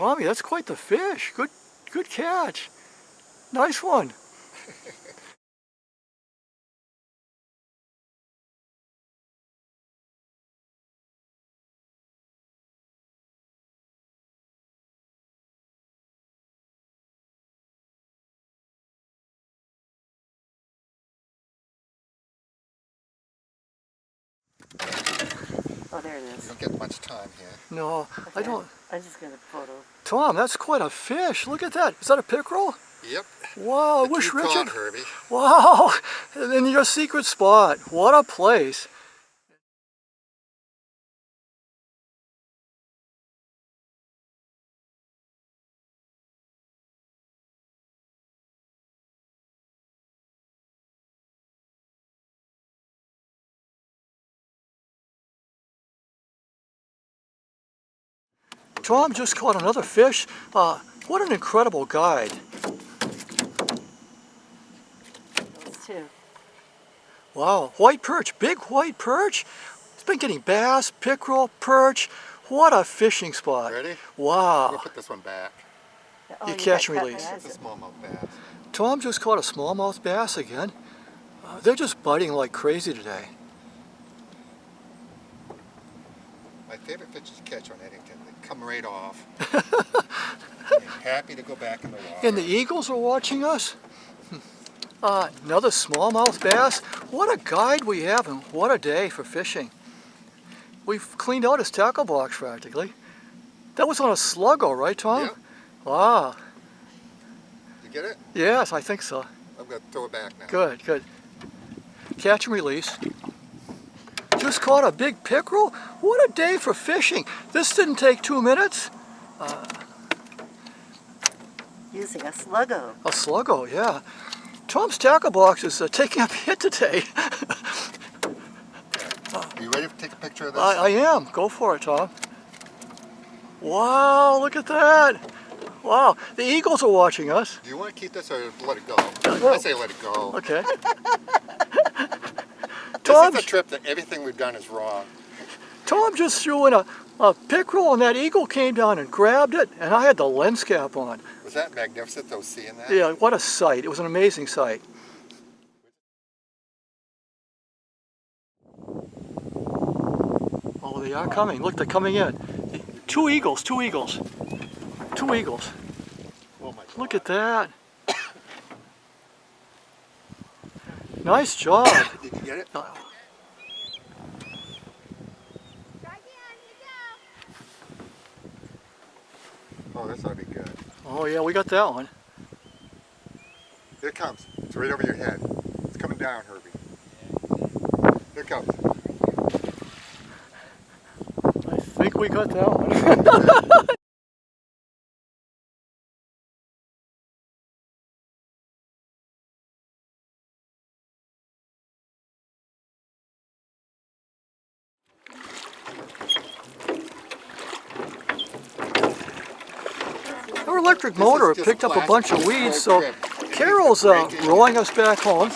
Tommy, that's quite the fish. Good catch. Nice one. Oh, there it is. You don't get much time here. No, Okay. I don't. I just got a photo. Tom, that's quite a fish. Look at that. Is that a pickerel? Yep. Wow, I That wish you Richard. caught, Herbie. Wow, in your secret spot. What a place. Tom just caught another fish. What an incredible guide. Those two. Wow, white perch, big white perch. It's been getting bass, pickerel, perch. What a fishing spot. Ready? Wow. We'll put this one back. Oh, You catch got and cut release. my It's a eyes. smallmouth bass. Tom just caught a smallmouth bass again. They're just biting like crazy today. My favorite fish to catch on Eddington. They come right off. I'm happy to go back in the water. And the eagles are watching us. Another smallmouth bass. What a guide we have and what a day for fishing. We've cleaned out his tackle box practically. That was on a sluggo, right, Tom? Yep. Wow. You get it? Yes, I think so. I'm going to throw it back now. Good, good. Catch and release. Just caught a big pickerel. What a day for fishing. This didn't take 2 minutes. Using a sluggo. A sluggo, yeah. Tom's tackle box is taking a hit today. Are you ready to take a picture of this? I am. Go for it, Tom. Wow, look at that. Wow, the eagles are watching us. Do you want to keep this or let it go? Well, I say let it go. Okay. This is a trip that everything we've done is wrong. Tom just threw in a pickerel and that eagle came down and grabbed it and I had the lens cap on. Was that magnificent though, seeing that? Yeah, what a sight. It was an amazing sight. Oh, they are coming. Look, they're coming in. Two eagles, two eagles. Two eagles. Oh my God. Look at that. Nice job. Did you get it? Oh, this ought to be good. Oh yeah, we got that one. Here it comes. It's right over your head. It's coming down, Herbie. Here it comes. I think we got that one. Our electric motor picked up a bunch of weeds, so Carol's rowing us back home.